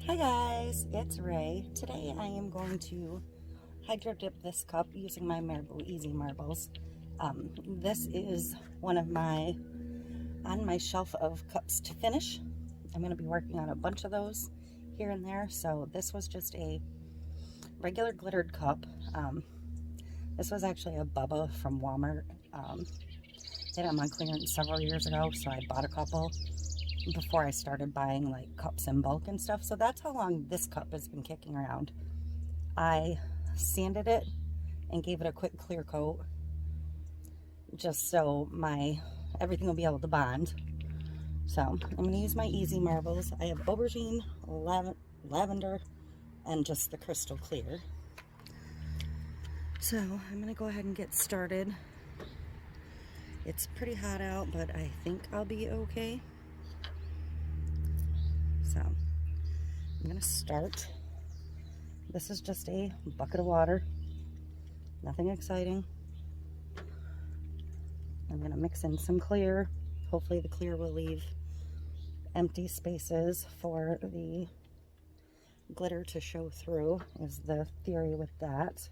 Hi guys, it's Ray. Today I am going to hydro dip this cup using my Marble Easy marbles. This is one of my on my shelf of cups to finish. I'm going to be working on a bunch of those here and there. So this was just a regular glittered cup. This was actually a Bubba from Walmart. Did them on clearance several years ago, so I bought a couple before I started buying like cups in bulk and stuff. So that's how long this cup has been kicking around. I sanded it and gave it a quick clear coat just so everything will be able to bond. So I'm going to use my Easy marbles. I have aubergine, lavender, and just the crystal clear. So I'm going to go ahead and get started. It's pretty hot out, but I think I'll be okay. So I'm going to start. This is just a bucket of water, nothing exciting. I'm going to mix in some clear. Hopefully the clear will leave empty spaces for the glitter to show through, is the theory with that.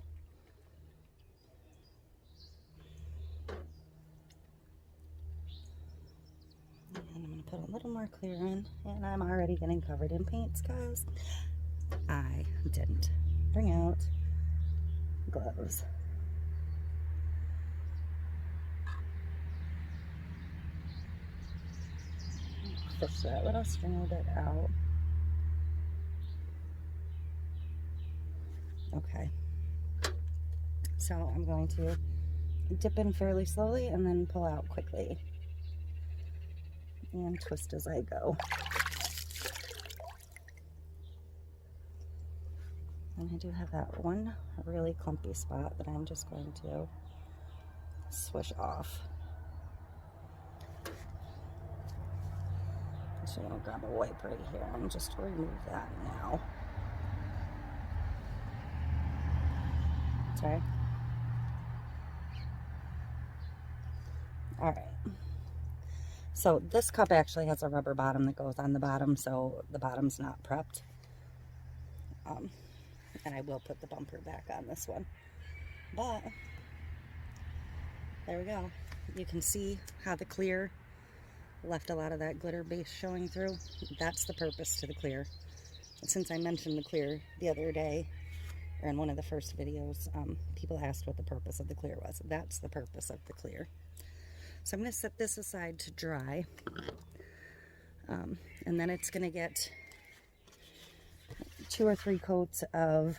And I'm going to put a little more clear in, and I'm already getting covered in paints because I didn't bring out gloves. Fish that little string bit out. Okay. So I'm going to dip in fairly slowly and then pull out quickly. And twist as I go. And I do have that one really clumpy spot that I'm just going to swish off. So I'm going to grab a wipe right here and just remove that now. Sorry. Alright. So this cup actually has a rubber bottom that goes on the bottom, so the bottom's not prepped. And I will put the bumper back on this one. But there we go. You can see how the clear left a lot of that glitter base showing through. That's the purpose to the clear. Since I mentioned the clear the other day, or in one of the first videos, people asked what the purpose of the clear was. That's the purpose of the clear. So I'm going to set this aside to dry. And then it's going to get 2 or 3 coats of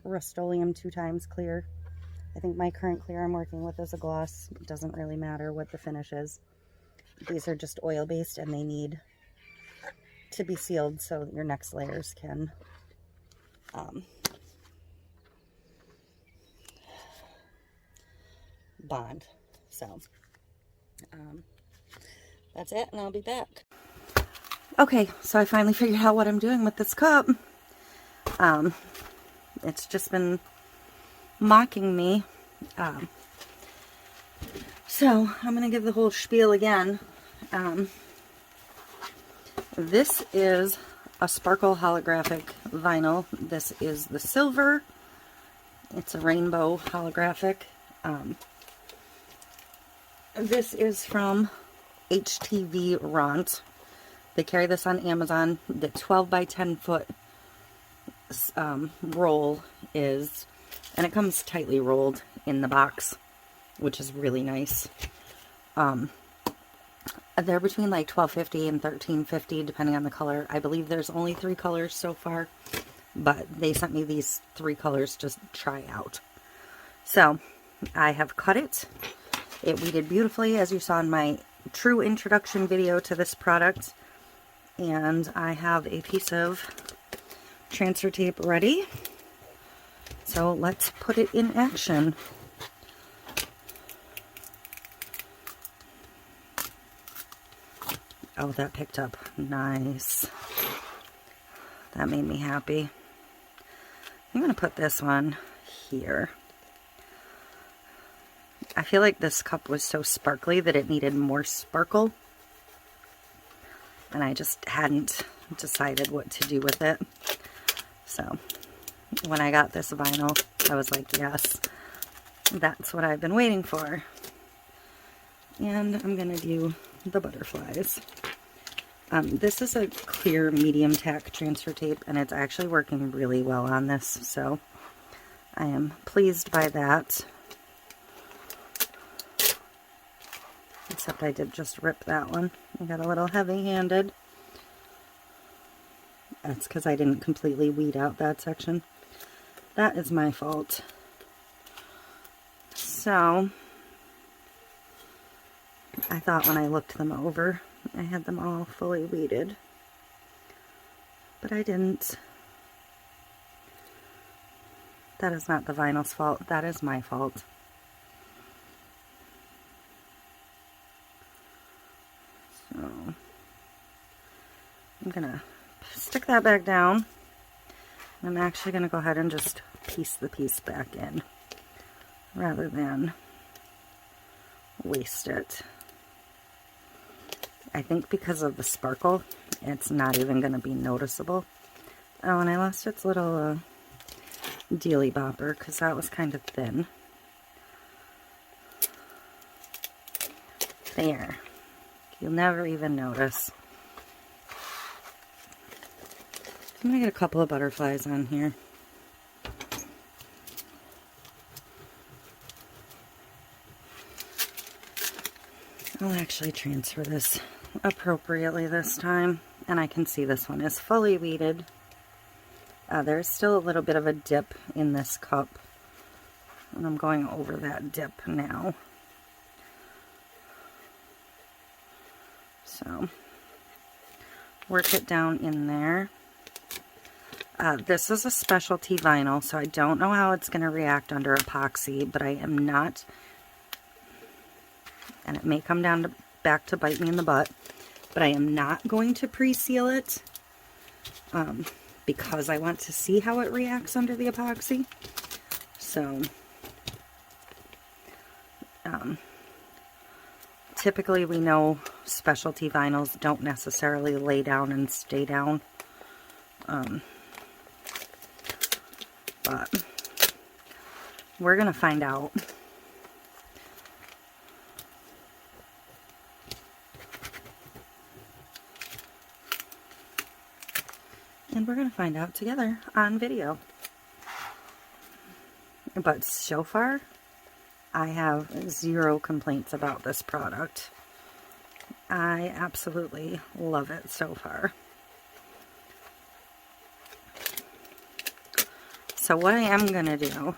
Rust-Oleum 2 times clear. I think my current clear I'm working with is a gloss. It doesn't really matter what the finish is. These are just oil-based and they need to be sealed so that your next layers can bond. So that's it, and I'll be back. Okay, so I finally figured out what I'm doing with this cup. It's just been mocking me. So I'm going to give the whole spiel again. This is a sparkle holographic vinyl. This is the silver. It's a rainbow holographic. This is from HTVRont. They carry this on Amazon. The 12 by 10 foot roll is, and it comes tightly rolled in the box, which is really nice. They're between like $12.50 and $13.50 depending on the color. I believe there's only 3 colors so far, but they sent me these 3 colors to try out. So I have cut it. It weeded beautifully, as you saw in my true introduction video to this product. And I have a piece of transfer tape ready. So let's put it in action. Oh, that picked up. Nice. That made me happy. I'm going to put this one here. I feel like this cup was so sparkly that it needed more sparkle. and I just hadn't decided what to do with it. So when I got this vinyl, I was like, yes, that's what I've been waiting for. And I'm gonna do the butterflies. This is a clear medium tack transfer tape, and it's actually working really well on this, so I am pleased by that. Except I did just rip that one. I got a little heavy-handed. That's because I didn't completely weed out that section. That is my fault. So, I thought when I looked them over, I had them all fully weeded. But I didn't. That is not the vinyl's fault. That is my fault. So, I'm gonna stick that back down. I'm actually gonna go ahead and just piece the piece back in rather than waste it. I think because of the sparkle, it's not even gonna be noticeable. Oh, and I lost its little dealy bopper because that was kind of thin. There. You'll never even notice. I'm gonna get a couple of butterflies on here. I'll actually transfer this appropriately this time, and I can see this one is fully weeded. There's still a little bit of a dip in this cup, and I'm going over that dip now. So, work it down in there. This is a specialty vinyl, so I don't know how it's going to react under epoxy, but I am not, and it may come down to back to bite me in the butt, but I am not going to pre-seal it because I want to see how it reacts under the epoxy. So, typically we know specialty vinyls don't necessarily lay down and stay down. But we're going to find out. And we're going to find out together on video. But so far, I have zero complaints about this product. I absolutely love it so far. So what I am going to do, I'm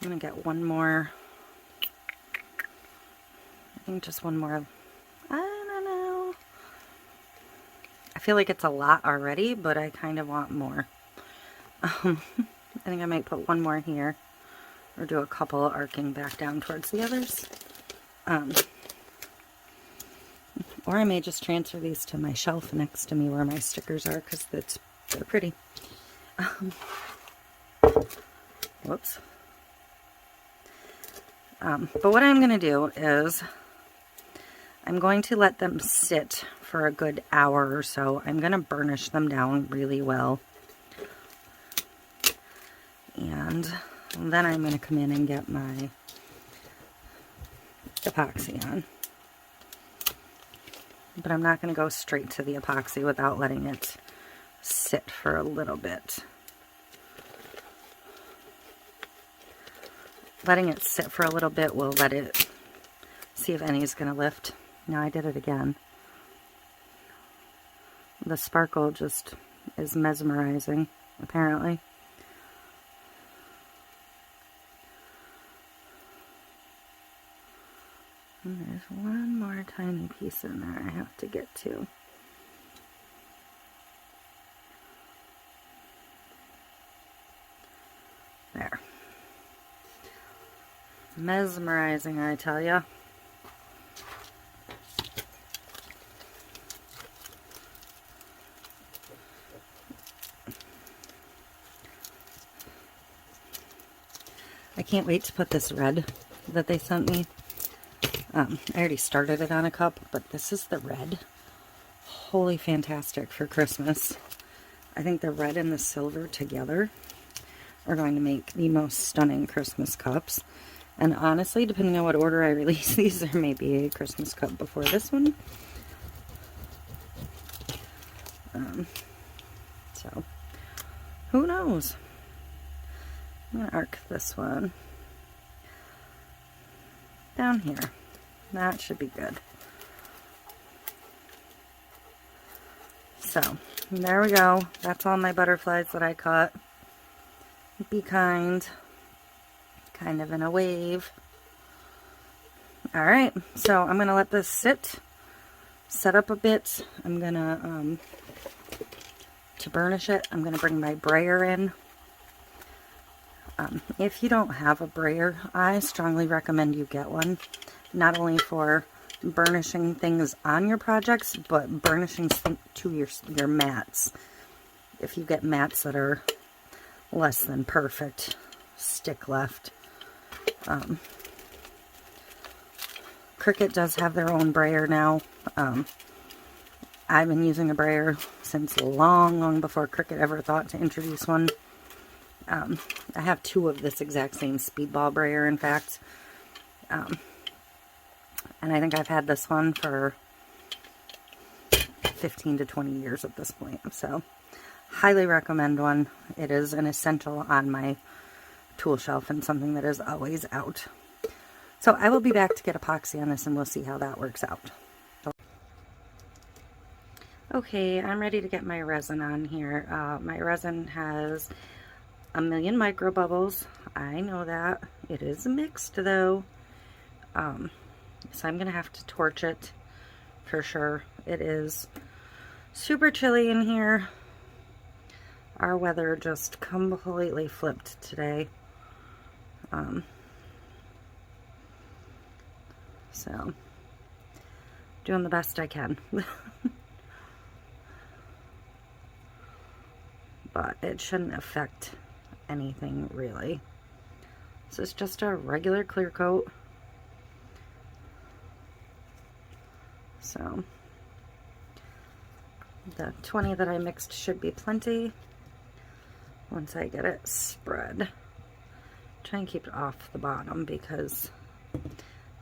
going to get one more, I think just one more, I don't know. I feel like it's a lot already, but I kind of want more. I think I might put one more here, or do a couple arcing back down towards the others. Or I may just transfer these to my shelf next to me where my stickers are, because they're pretty. Whoops. But what I'm going to do is I'm going to let them sit for a good hour or so. I'm going to burnish them down really well. And then I'm going to come in and get my epoxy on. But I'm not going to go straight to the epoxy without letting it sit for a little bit. Letting it sit for a little bit will let it see if any is going to lift. Now I did it again. The sparkle just is mesmerizing, apparently. And there's one more tiny piece in there I have to get to. There. Mesmerizing, I tell ya. I can't wait to put this red that they sent me. I already started it on a cup, but this is the red absolutely fantastic for Christmas. I think the red and the silver together are going to make the most stunning Christmas cups. And honestly, depending on what order I release these, there may be a Christmas cup before this one. So, who knows? I'm going to arc this one down here. That should be good. So, there we go. That's all my butterflies that I cut. Be kind. Kind of in a wave. Alright, so I'm going to let this sit. Set up a bit. I'm going to burnish it, I'm going to bring my brayer in. If you don't have a brayer, I strongly recommend you get one. Not only for burnishing things on your projects, but burnishing to your mats. If you get mats that are less than perfect, stick left. Cricut does have their own brayer now. I've been using a brayer since long before Cricut ever thought to introduce one. I have two of this exact same speedball brayer, in fact. And I think I've had this one for 15 to 20 years at this point. So, highly recommend one. It is an essential on my tool shelf and something that is always out. So, I will be back to get epoxy on this and we'll see how that works out. Okay, I'm ready to get my resin on here. My resin has a million micro bubbles. I know that. It is mixed though. So I'm going to have to torch it for sure. It is super chilly in here. Our weather just completely flipped today. So, doing the best I can. But it shouldn't affect anything really. This is just a regular clear coat. So the 20 that I mixed should be plenty once I get it spread. Try and keep it off the bottom because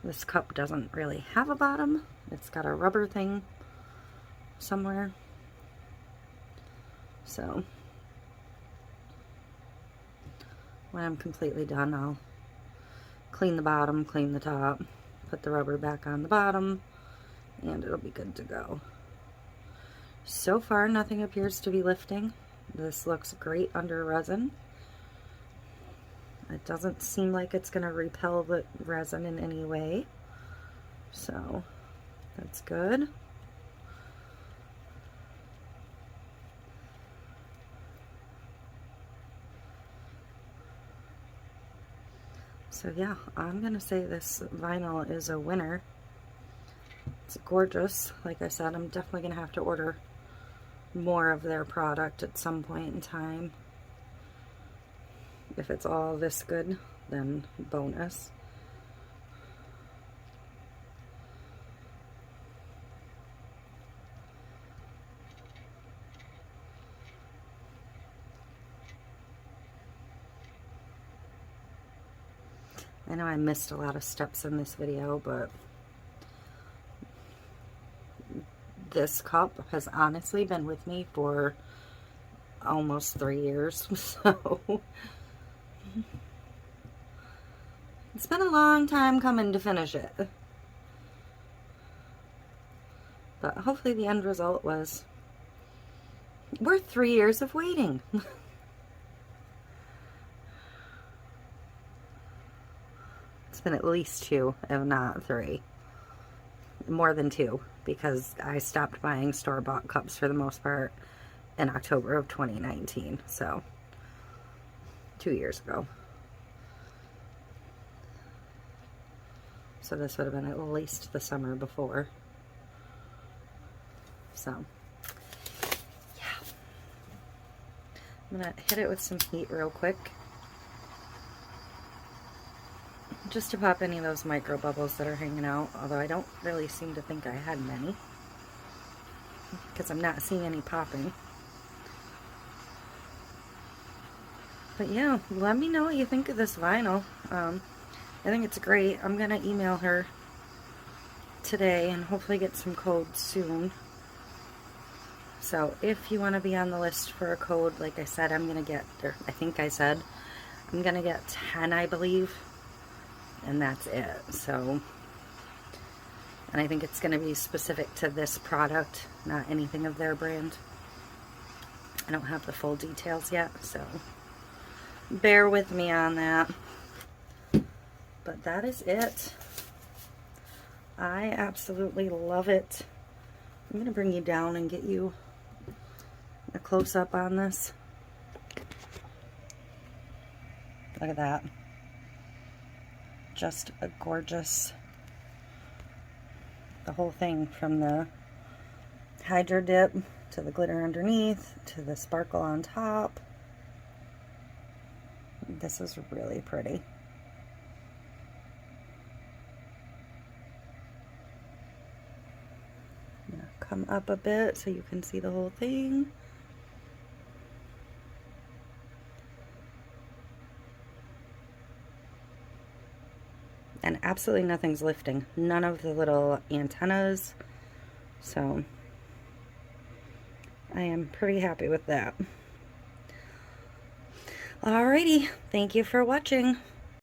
this cup doesn't really have a bottom. It's got a rubber thing somewhere. So when I'm completely done, I'll clean the bottom, clean the top, put the rubber back on the bottom, and it'll be good to go. So far, nothing appears to be lifting. This looks great under resin. It doesn't seem like it's going to repel the resin in any way. So, that's good. So yeah, I'm going to say this vinyl is a winner. It's gorgeous. Like I said, I'm definitely going to have to order more of their product at some point in time. If it's all this good, then bonus. I know I missed a lot of steps in this video, but this cup has honestly been with me for almost 3 years, so it's been a long time coming to finish it. But hopefully the end result was worth 3 years of waiting. It's been at least 2, if not 3. More than 2, because I stopped buying store-bought cups for the most part in October of 2019, so 2 years ago. So this would have been at least the summer before. So, yeah. I'm going to hit it with some heat real quick, just to pop any of those micro bubbles that are hanging out, although I don't really seem to think I had many. because I'm not seeing any popping. But yeah, let me know what you think of this vinyl. I think it's great. I'm going to email her today and hopefully get some codes soon. So if you want to be on the list for a code, like I said, I'm going to get, or I think I said, I'm going to get 10, I believe. And that's it. So, and I think it's going to be specific to this product, not anything of their brand. I don't have the full details yet, so bear with me on that. But that is it. I absolutely love it. I'm going to bring you down and get you a close-up on this. Look at that. Just a gorgeous, the whole thing from the hydro dip to the glitter underneath to the sparkle on top. This is really pretty. I'm gonna come up a bit so you can see the whole thing. And absolutely nothing's lifting. None of the little antennas. So I am pretty happy with that. Alrighty, thank you for watching.